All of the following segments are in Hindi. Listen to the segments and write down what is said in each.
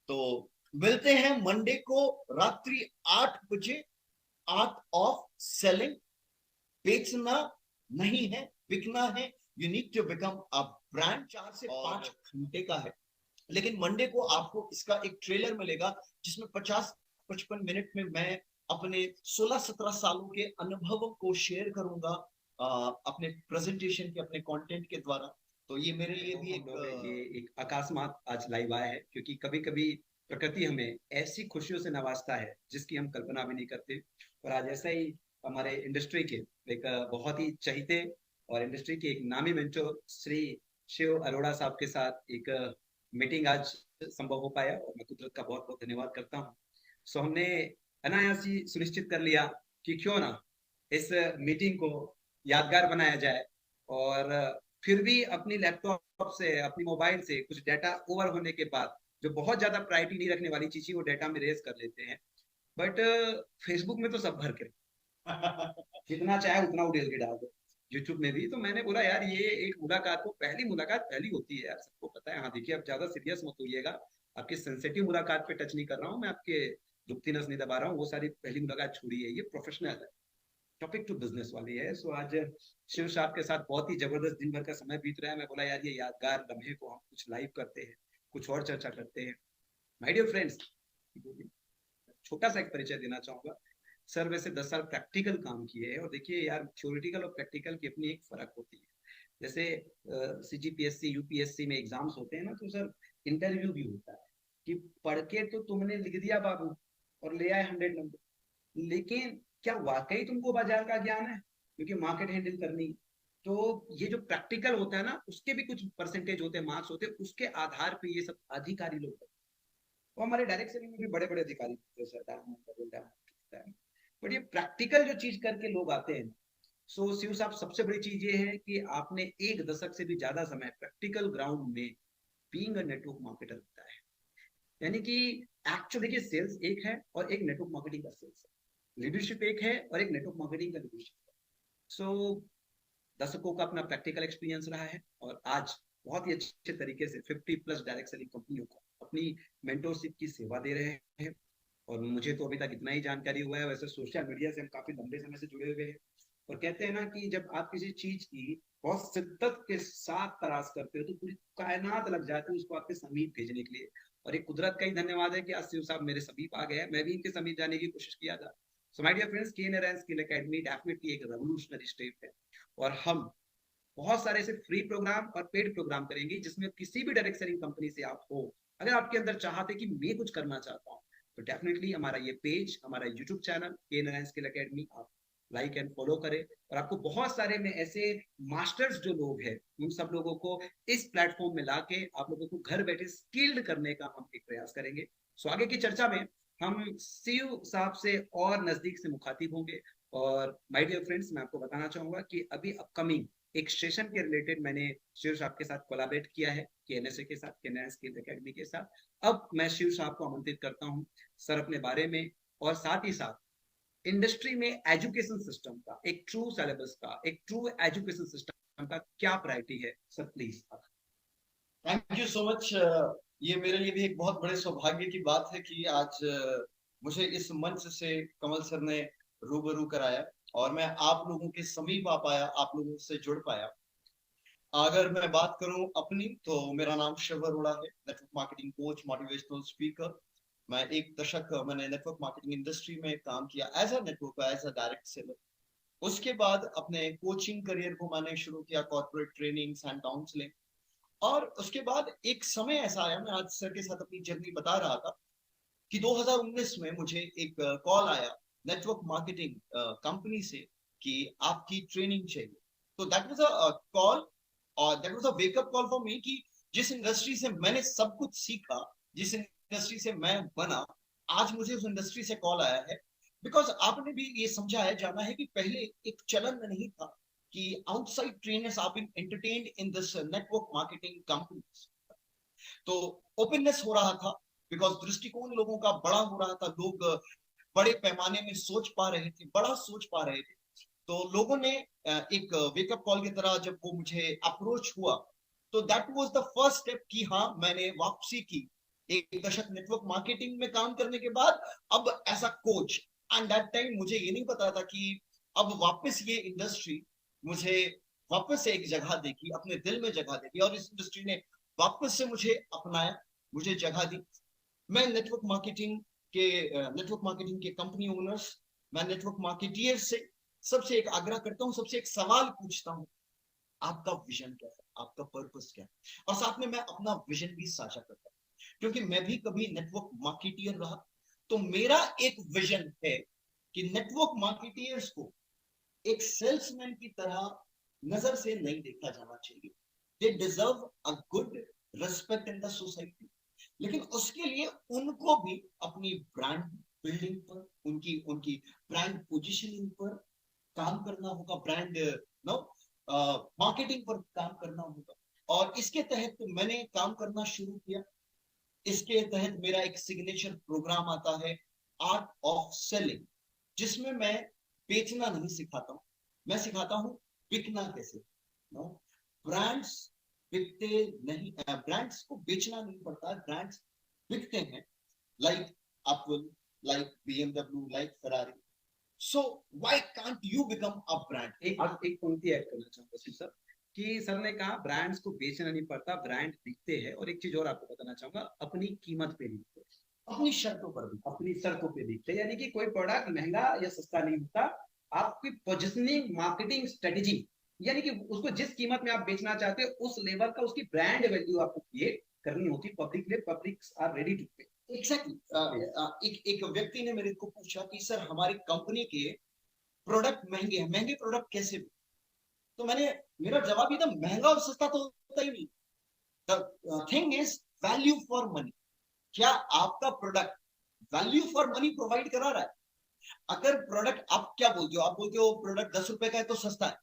तो मिलते हैं मंडे को रात्रि 8 बजे। Art of selling. बेचना नहीं है, बिकना है। You need to become a brand. 4 से 5 घंटे का है, लेकिन मंडे को आपको इसका एक ट्रेलर मिलेगा जिसमें 50-55 मिनट में मैं अपने 16-17 सालों के अनुभवों को शेयर करूंगा अपने प्रेजेंटेशन के, अपने कंटेंट के द्वारा। तो ये मेरे लिए भी ये एक अकस्मात आज लाइव आया है, क्योंकि कभी कभी प्रकृति हमें ऐसी खुशियों से नवाजता है जिसकी हम कल्पना भी नहीं करते। और आज ऐसा ही हमारे इंडस्ट्री के एक बहुत ही चहीते और इंडस्ट्री के एक नामी मेंटोर श्री शिव अरोड़ा साहब के साथ एक मीटिंग आज संभव हो पाया, और मैं कुदरत का बहुत बहुत धन्यवाद करता हूँ। सो हमने अनायास ही सुनिश्चित कर लिया कि क्यों ना इस मीटिंग को यादगार बनाया जाए, और फिर भी अपनी लैपटॉप से, अपनी मोबाइल से कुछ डाटा ओवर होने के बाद जो बहुत ज्यादा प्रायोरिटी नहीं रखने वाली चीजें वो डाटा में रेज कर लेते हैं। बट फेसबुक में तो सब भर के जितना चाहे उतना उड़ेल के डाल दो, यूट्यूब में भी। तो मैंने बोला यार ये एक मुलाकात, को पहली मुलाकात पहली होती है यार, सबको पता है। हाँ देखिए, अब ज्यादा सीरियस मत होइएगा, आपकी सेंसिटिव मुलाकात पे टच नहीं कर रहा हूँ मैं, आपके दुखती नस नहीं दबा रहा हूँ, वो सारी पहली मुलाकात छोड़िए, ये प्रोफेशनल है, टॉपिक टू बिजनेस वाली है। सो आज शिव साहब के साथ बहुत ही जबरदस्त दिन भर का समय बीत रहा है। मैं बोला यार ये यादगार लम्हे को हम कुछ लाइव करते हैं, कुछ और चर्चा करते हैं। माय डियर फ्रेंड्स, छोटा सा एक परिचय देना चाहूंगा। सर वैसे 10 साल प्रैक्टिकल काम किए हैं, और देखिए यार थ्योरेटिकल और प्रैक्टिकल की अपनी एक फर्क होती है। जैसे सीजीपीएससी यूपीएससी में एग्जाम्स होते हैं ना, तो सर इंटरव्यू भी होता है कि पढ़ के तो तुमने लिख दिया बाबू और ले आए 100 नंबर, लेकिन क्या वाकई तुमको बाजार का ज्ञान है, क्योंकि मार्केट हैंडल करनी। तो ये जो प्रैक्टिकल होता है ना, उसके भी कुछ परसेंटेज होते हैं, मार्क्स होते हैं, उसके आधार पे ये सब अधिकारी लोग, वो हमारे डायरेक्ट सेलिंग में भी बड़े बड़े अधिकारी होते हैं। बट ये प्रैक्टिकल जो चीज करके लोग आते हैं, सो शिव साहब सबसे बड़ी चीज ये है कि आपने 1 दशक से भी ज्यादा समय प्रैक्टिकल ग्राउंड में बीइंग अ नेटवर्क मार्केटर होता है। यानी कि एक्चुअली देखिए, सेल्स एक है और एक नेटवर्क मार्केटिंग का सेल्स है, लीडरशिप एक है और एक नेटवर्क मार्केटिंग का लीडरशिप है। सो दशकों का अपना प्रैक्टिकल एक्सपीरियंस रहा है, और आज बहुत ही अच्छे तरीके से 50+ डायरेक्ट सेलिंग कंपनियों को अपनी मेंटोरशिप की सेवा दे रहे हैं। और मुझे तो अभी तक इतना ही जानकारी हुआ है, वैसे सोशल मीडिया से हम काफी लंबे समय से जुड़े हुए हैं। और कहते हैं ना कि जब आप किसी चीज की बहुत शिद्दत के साथ तलाश करते हो तो पूरी कायनात लग जाती है उसको आपके समीप भेजने के लिए। और एक कुदरत का ही धन्यवाद है कि आज शिव साहब मेरे समीप आ गए हैं, मैं भी इनके समीप जाने की कोशिश किया था। So my dear friends, K N Aryan skill academy definitely एक रेवोल्यूशनरी स्टेप है, और हम बहुत सारे ऐसे फ्री प्रोग्राम और पेड प्रोग्राम करेंगे जिसमें किसी भी डायरेक्ट सेलिंग कंपनी से आप हो, अगर आपके अंदर चाहते कि मैं कुछ करना चाहता हूँ, तो डेफिनेटली हमारा ये पेज, हमारा YouTube channel K N Aryan skill academy आप लाइक एंड फॉलो करें। और आपको बहुत सारे में ऐसे मास्टर्स जो लोग हैं, उन सब लोगों को इस प्लेटफॉर्म में लाके आप लोगों को घर बैठे स्किल्ड करने का हम एक प्रयास करेंगे। सो आगे की चर्चा में हम शिव साहब से और नजदीक से मुखातिब होंगे। और माय डियर फ्रेंड्स, मैं आपको बताना चाहूंगा कि अभी अपकमिंग एक सेशन के रिलेटेड मैंने शिव साहब के साथ कोलैबोरेट किया है, केएनएसए के साथ, केएन स्किल एकेडमी के साथ। अब मैं शिव साहब को आमंत्रित करता हूं सर अपने बारे में, और साथ ही साथ इंडस्ट्री में एजुकेशन सिस्टम का, एक ट्रू सिलेबस का, एक ट्रू एजुकेशन सिस्टम का क्या प्रायोरिटी है, sir please. Thank you so much. ये मेरे लिए भी एक बहुत बड़े सौभाग्य की बात है कि आज मुझे इस मंच से कमल सर ने रूबरू कराया और मैं आप लोगों के समीप आ पाया, आप लोगों से जुड़ पाया। अगर मैं बात करूं अपनी, तो मेरा नाम शिव अरोड़ा है, network marketing coach, motivational speaker. मैं 1 दशक मैंने नेटवर्क मार्केटिंग इंडस्ट्री में काम किया as a network, as a direct seller. उसके बाद अपने कोचिंग करियर को मैंने शुरू किया, कॉर्पोरेट ट्रेनिंग्स एंड काउंसलिंग। और उसके बाद एक समय ऐसा आया, मैं आज सर के साथ अपनी जर्नी बता रहा था, कि 2019 में मुझे एक कॉल आया नेटवर्क मार्केटिंग कंपनी से कि आपकी ट्रेनिंग चाहिए। तो दैट वाज अ कॉल, और that was a wake up call for me, कि जिस इंडस्ट्री से मैंने सब कुछ सीखा, जिस इंडस्ट्री से मैं बना, आज मुझे उस इंडस्ट्री से कॉल आया है। बिकॉज आपने भी ये समझा है, जाना है कि पहले एक चलन नहीं था कि outside trainers are being entertained in this network marketing companies. तो ओपननेस हो रहा था, बिकॉज दृष्टिकोण लोगों का बड़ा हो रहा था, लोग बड़े पैमाने में सोच पा रहे थे, बड़ा सोच पा रहे थे। तो लोगों ने एक वेकअप कॉल की तरह जब वो मुझे अप्रोच हुआ, तो that was the first step कि हाँ, मैंने वापसी की एक दशक नेटवर्क मार्केटिंग में काम करने के बाद अब ऐसा कोच। एंड दैट टाइम मुझे ये नहीं पता था कि अब वापस ये इंडस्ट्री मुझे वापस से एक जगह देगी, अपने दिल में जगह देगी, और इस इंडस्ट्री ने वापस से मुझे अपनाया, मुझे जगह दी। मैं नेटवर्क मार्केटिंग के कंपनी ओनर्स, मैं नेटवर्क मार्केटियर से सबसे एक आग्रह करता हूँ, सबसे एक सवाल पूछता हूँ, आपका विजन क्या है, आपका पर्पस क्या है, और साथ में मैं अपना विजन भी साझा करता हूँ, क्योंकि मैं भी कभी नेटवर्क मार्केटियर रहा। तो मेरा एक विजन है कि नेटवर्क मार्केटियर्स को एक सेल्समैन की तरह नजर से नहीं देखा जाना चाहिए। They deserve a good respect in the society, लेकिन उसके लिए उनको भी अपनी ब्रांड बिल्डिंग पर, उनकी उनकी ब्रांड पोजिशनिंग पर काम करना होगा, ब्रांड नो मार्केटिंग पर काम करना होगा। और इसके तहत मैंने काम करना शुरू किया। इसके तहत मेरा एक सिग्नेचर प्रोग्राम आता है, आर्ट ऑफ सेलिंग, जिसमें मैं बेचना नहीं सिखाता हूं, मैं सिखाता हूं बिकना कैसे। नो, ब्रांड्स बिकते नहीं, ब्रांड्स को बेचना नहीं पड़ता, ब्रांड्स बिकते हैं, like Apple, like BMW, like Ferrari. So why can't you become a brand? एक पंक्ति ऐड करना चाहूंगा सर, कि सर ने कहा ब्रांड्स को बेचना नहीं पड़ता, ब्रांड दिखते हैं। और एक चीज और आपको बताना चाहूंगा, अपनी कीमत पे दिखते हैं, अपनी शर्तों पर भी, अपनी शर्तों पे दिखते हैं। यानी कि कोई प्रोडक्ट महंगा या सस्ता नहीं होता, आपकी पोजिशनिंग मार्केटिंग स्ट्रेटेजी, यानी कि उसको जिस कीमत में आप बेचना चाहते हो उस लेवल का उसकी ब्रांड वैल्यू आपको क्रिएट करनी होती, पब्लिक लिए, पब्लिक आर रेडी टू पे। एग्जैक्टली। एक व्यक्ति ने मेरे को पूछा कि सर हमारी कंपनी के प्रोडक्ट महंगे हैं, महंगे प्रोडक्ट कैसे भी? तो मेरा जवाब ये था, महंगा और सस्ता तो होता ही नहीं। The thing is value for money. क्या आपका product value for money provide करा रहा है? अगर प्रोडक्ट, आप क्या बोलते हो, आप बोलते हो प्रोडक्ट 10 रुपए का है तो सस्ता है,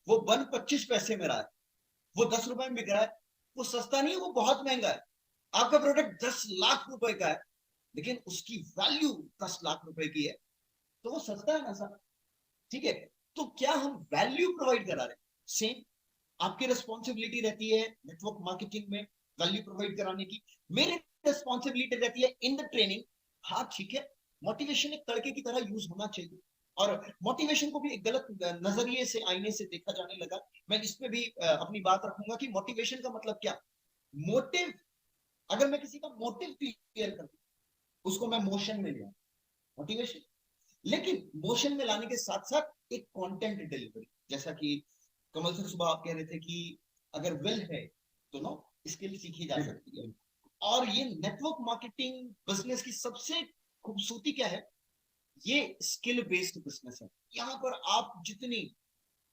वो बन 25 पैसे में रहा है, वो 10 रुपए में बिक रहा है, वो सस्ता नहीं है, वो बहुत महंगा है। आपका प्रोडक्ट 10 लाख रुपए का है, लेकिन उसकी वैल्यू 10 लाख रुपए की है, तो वो सस्ता है ना सर? ठीक है। तो क्या हम वैल्यू प्रोवाइड करा रहे हैं? सेम आपकी रिस्पॉन्सिबिलिटी रहती है नेटवर्क मार्केटिंग में वैल्यू प्रोवाइड कराने की, मेरी रिस्पॉन्सिबिलिटी रहती है इन द ट्रेनिंग। हाँ ठीक है, मोटिवेशन एक तड़के की तरह यूज होना चाहिए, और मोटिवेशन को भी एक गलत नजरिए से, आईने से देखा जाने लगा। मैं इसमें भी अपनी बात रखूंगा कि मोटिवेशन का मतलब क्या। मोटिव, अगर मैं किसी का मोटिव क्लियर कर दूं, उसको मैं मोशन में ले मोटिवेशन। लेकिन मोशन में लाने के साथ साथ एक कंटेंट डिलीवरी, जैसा कि कमल सर सुबह आप कह रहे थे कि अगर विल है तो नो स्किल सीखी जा सकती है। और ये नेटवर्क मार्केटिंग बिजनेस की सबसे खूबसूरती क्या है, ये स्किल बेस्ड बिजनेस है। यहाँ पर आप जितनी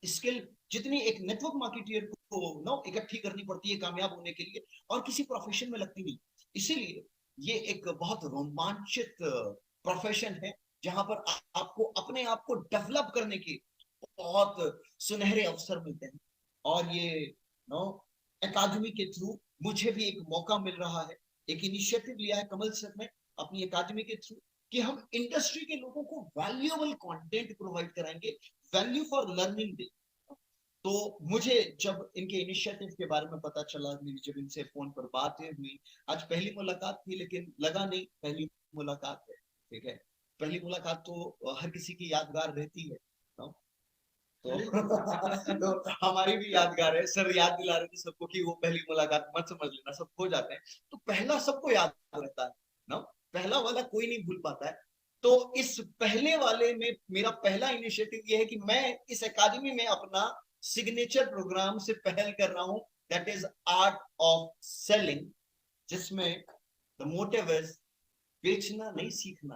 स्किल, जितनी एक नेटवर्क मार्केटियर को नो इकट्ठी करनी पड़ती है कामयाब होने के लिए, और किसी प्रोफेशन में लगती नहीं। इसीलिए ये एक बहुत रोमांचित प्रोफेशन है, जहां पर आपको अपने आप को डेवलप करने के बहुत सुनहरे अवसर मिलते हैं। और ये नो एकेडमी के थ्रू मुझे भी एक मौका मिल रहा है, एक इनिशिएटिव लिया है कमल सर ने अपनी एकेडमी के थ्रू, कि हम इंडस्ट्री के लोगों को वैल्यूएबल कंटेंट प्रोवाइड कराएंगे, वैल्यू फॉर लर्निंग डे। तो मुझे जब इनके इनिशिएटिव के बारे में पता चला, मेरी जब इनसे फोन पर बातें हुई, आज पहली मुलाकात थी, लेकिन लगा नहीं पहली मुलाकात है। ठीक है, पहली मुलाकात तो हर किसी की यादगार रहती है, no? तो, तो हमारी भी यादगार है। सर याद दिला रहे थे सबको कि वो पहली मुलाकात मत समझ लेना, सब खो जाते हैं। तो पहला सबको याद रहता है ना, पहला वाला कोई नहीं भूल पाता है। तो इस पहले वाले में मेरा पहला इनिशिएटिव ये है कि मैं इस एकेडमी में अपना सिग्नेचर प्रोग्राम से पहल कर रहा हूं, that is art of selling, जिसमें द मोटिव इज बेचना नहीं सीखना,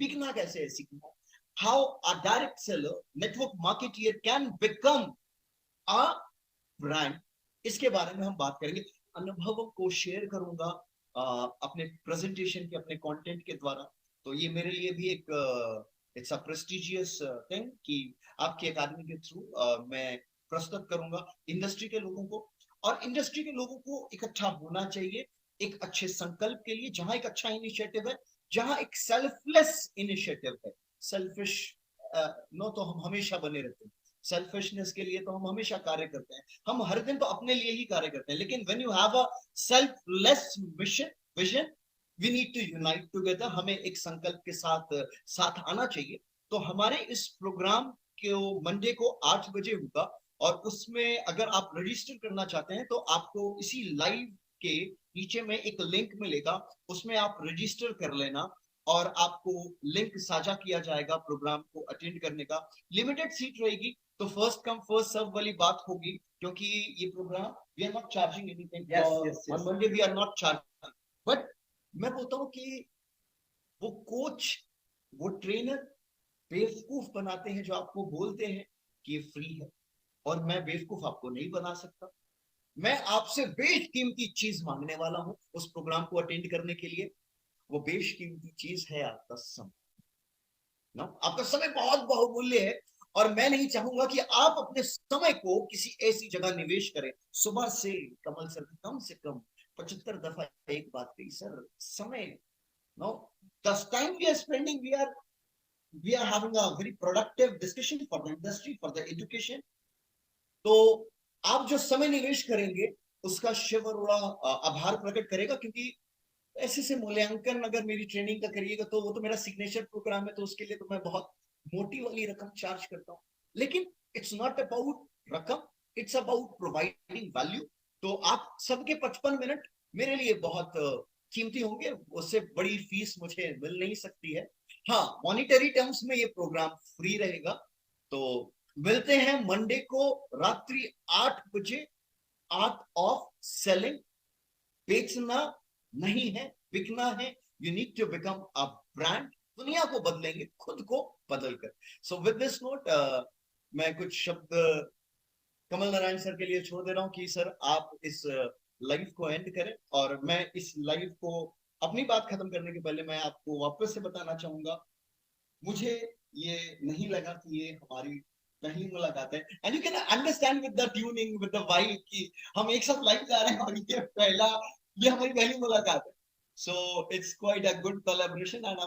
बिकना कैसे है सीखना। How a direct seller, network marketeer can become a brand, इसके बारे में हम बात करेंगे। अनुभवों को शेयर करूंगा अपने प्रेजेंटेशन के, अपने कंटेंट के द्वारा। तो ये मेरे लिए भी एक इट्स अ प्रेस्टिजियस थिंग कि आपकी अकादमी के थ्रू मैं प्रस्तुत करूंगा इंडस्ट्री के लोगों को। और इंडस्ट्री के लोगों को इकट्ठा होना चाहिए एक अच्छे संकल्प के लिए, जहां एक अच्छा इनिशिएटिव है, जहां एक सेल्फलेस इनिशिएटिव है। सेल्फिश नो तो हम हमेशा बने रहते हैं, सेल्फिशनेस के लिए तो हम हमेशा कार्य करते हैं, हम हर दिन तो अपने लिए ही कार्य करते हैं। लेकिन when you have a selfless mission, vision, we need to unite together, हमें एक संकल्प के साथ साथ आना चाहिए। तो हमारे इस प्रोग्राम को मंडे को 8 बजे होगा, और उसमें अगर आप रजिस्टर करना चाहते हैं तो आपको इसी लाइव के नीचे में एक लिंक मिलेगा, उसमें आप रजिस्टर कर लेना, और आपको लिंक साझा किया जाएगा प्रोग्राम को अटेंड करने का। लिमिटेड सीट रहेगी, तो फर्स्ट कम फर्स्ट सर्व वाली बात होगी, क्योंकि ये program we are not charging anything on Monday, we are not charging. But मैं बोलता हूँ कि वो कोच, वो ट्रेनर बेवकूफ बनाते हैं जो आपको बोलते हैं कि ये फ्री है, और मैं बेवकूफ आपको नहीं बना सकता। मैं आपसे बेशकीमती चीज मांगने वाला हूं उस प्रोग्राम को अटेंड करने के लिए। वो बेशकीमती चीज है आपका समय। ना, आपका समय बहुत बहुमूल्य है, और मैं नहीं चाहूंगा कि आप अपने समय को किसी ऐसी जगह निवेश करें। सुबह से कमल सर ने कम से कम 75 दफा एक बात कही, सर समय, no, the time we are spending, we are having a very productive discussion for the industry, for the education. तो आप जो समय निवेश करेंगे उसका शिव अरोड़ा आभार प्रकट करेगा, क्योंकि ऐसे से मूल्यांकन अगर मेरी ट्रेनिंग का करिएगा तो वो तो मेरा सिग्नेचर प्रोग्राम है, तो उसके लिए तो मैं बहुत मोटी वाली रकम चार्ज करता हूँ। लेकिन इट्स नॉट अबाउट रकम, इट्स अबाउट प्रोवाइडिंग वैल्यू। तो आप सबके 55 मिनट मेरे लिए बहुत कीमती होंगे, उससे बड़ी फीस मुझे मिल नहीं सकती है। हाँ, मॉनिटरी टर्म्स में ये प्रोग्राम फ्री रहेगा। तो मिलते हैं मंडे को रात्रि 8 बजे। आर्ट ऑफ सेलिंग, बेचना नहीं है, बिकना है। You need to become a brand, दुनिया को बदलेंगे खुद को बदलकर। सो विद दिस नोट मैं कुछ शब्द कमल नारायण सर के लिए छोड़ दे रहा हूं कि सर आप इस लाइव को एंड करें। और मैं इस लाइव को अपनी बात खत्म करने के पहले मैं आपको वापस से बताना चाहूंगा, मुझे ये नहीं लगा कि ये हमारी पहली मुलाकात है। And you can understand with the tuning, with the vibe, कि हम एक साथ लाइव जा रहे हैं और ये हमारी पहली मुलाकात है। So it's quite a good collaboration, and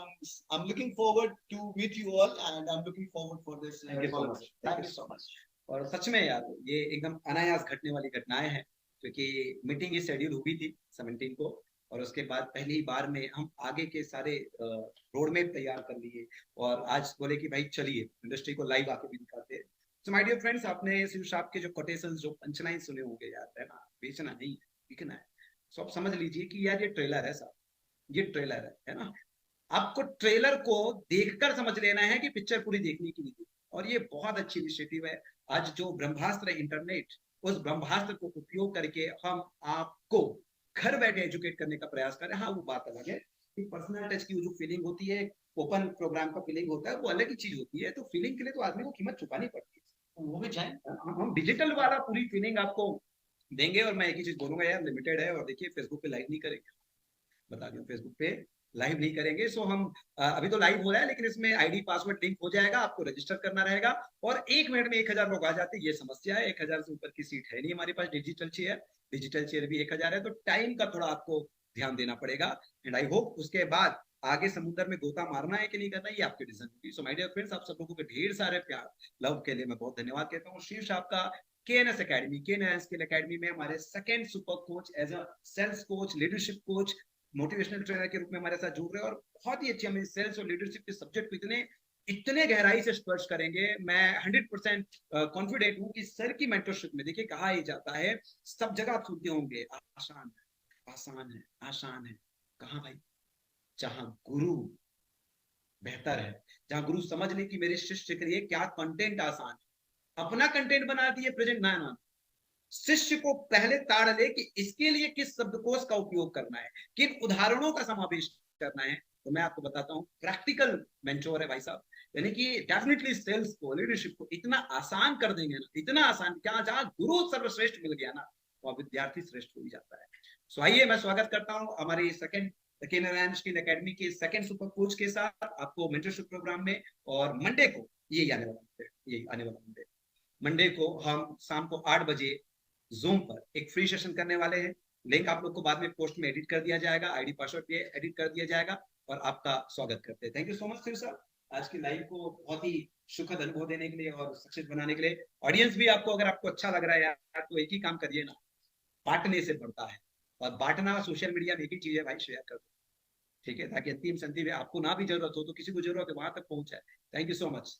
I'm looking forward to meet you all, and I'm looking forward for this. Thank you so much, Thank you so much. और सच में यार ये एकदम अनायास घटने वाली घटनाएं हैं, क्योंकि मीटिंग की शेड्यूल हुई थी 17 को, और उसके बाद पहली बार में हम आगे के सारे रोड मैप तैयार कर लिए, और आज बोले कि भाई चलिए इंडस्ट्री को लाइव आके भी दिखाते हैं। सो माय डियर फ्रेंड्स, आपने शिव साहब के जो कोटेशंस, जो पंचलाइन सुने होंगे यार, है ना, बेचना नहीं है, बिकना है। सो आप समझ लीजिए कि यार ये ट्रेलर है साहब, ये ट्रेलर है ना। आपको ट्रेलर को देखकर समझ लेना है कि पिक्चर पूरी देखने की नहीं। और ये बहुत अच्छी इनिशिएटिव है। आज जो ब्रह्मास्त्र है इंटरनेट, उस ब्रह्मास्त्र को उपयोग करके हम आपको घर बैठे एजुकेट करने का प्रयास करें। हाँ, वो बात अलग है कि पर्सनल टच की जो फीलिंग होती है, ओपन प्रोग्राम का फीलिंग होता है, वो अलग ही चीज होती है। तो फीलिंग के लिए तो आदमी को कीमत चुकानी पड़ती है, वो भी चाहे हम डिजिटल वाला पूरी फीलिंग आपको देंगे। और मैं एक ही चीज बोलूंगा यार, लिमिटेड है। और देखिए, फेसबुक पे लाइव नहीं करेंगे, बता दूं, फेसबुक पे लाइव नहीं करेंगे। सो हम अभी तो लाइव हो रहा है, लेकिन इसमें आईडी पासवर्ड लिंक हो जाएगा, आपको रजिस्टर करना रहेगा। और 1 मिनट में 1000 लोग आ जाते हैं, ये समस्या है। 1000 से ऊपर की सीट है नहीं हमारे पास। डिजिटल चेयर भी 1000 है, तो टाइम का थोड़ा आपको ध्यान देना पड़ेगा। एंड आई होप उसके बाद आगे समुद्र में गोता मारना है कि नहीं करना, ये आपके डिसीजन होगी। सो माय डियर फ्रेंड्स, आप सब लोगों के ढेर सारे प्यार लव के लिए मैं बहुत धन्यवाद कहता हूँ। शिव साहब का KNS academy, KNS skill academy में हमारे second super coach, as a sales coach, leadership coach, motivational trainer के रूप में हमारे साथ जुड़ रहे हैं। और बहुत ही अच्छे, हम सेल्स और लीडरशिप के सब्जेक्ट को इतने इतने गहराई से स्पर्श करेंगे। मैं 100% कॉन्फिडेंट हूँ कि सर की मेंटरशिप में, देखिए कहा ही जाता है, सब जगह आप सुनते होंगे, आसान है, आसान है, आसान है। कहाँ भाई? जहां गुरु बेहतर है, जहां गुरु समझ ले कि मेरे शिष्य के लिए क्या कंटेंट आसान है, अपना कंटेंट बना दिए प्रेजेंट ना। शिष्य को पहले ताड़ ले कि इसके लिए किस शब्दकोश का उपयोग करना है, किन उदाहरणों का समावेश करना है। तो मैं आपको बताता हूँ, प्रैक्टिकल मेंटोर है भाई साहब। यानी कि डेफिनेटली सेल्स को, लीडरशिप को इतना आसान कर देंगे ना, इतना आसान, क्या जहां गुरु सर्वश्रेष्ठ मिल गया ना, वह विद्यार्थी श्रेष्ठ हो ही जाता है। सो आइए, मैं स्वागत करता हूँ हमारी सेकंड केनरा स्किल एकेडमी के सेकंड सुपर कोच के साथ आपको मेंटरशिप प्रोग्राम में। और मंडे को ये आने वाला मंडे को हम शाम को 8 बजे जूम पर एक फ्री सेशन करने वाले हैं। लिंक आप लोग को बाद में पोस्ट में एडिट कर दिया जाएगा, आईडी पासवर्ड पे एडिट कर दिया जाएगा। और आपका स्वागत करते हैं। Thank you so much Shiv sir, आज की लाइव को बहुत ही सुखद अनुभव देने के लिए और सक्सेस बनाने के लिए। ऑडियंस भी आपको, अगर आपको अच्छा लग रहा है यार, तो एक ही काम करिए ना, बांटने से बढ़ता है। और बांटना सोशल मीडिया में एक ही चीज है भाई, शेयर कर दो, ठीक है, ताकि अंतिम संधि में आपको ना भी जरूरत हो तो किसी को जरूरत है वहां तक पहुंच जाए। Thank you so much.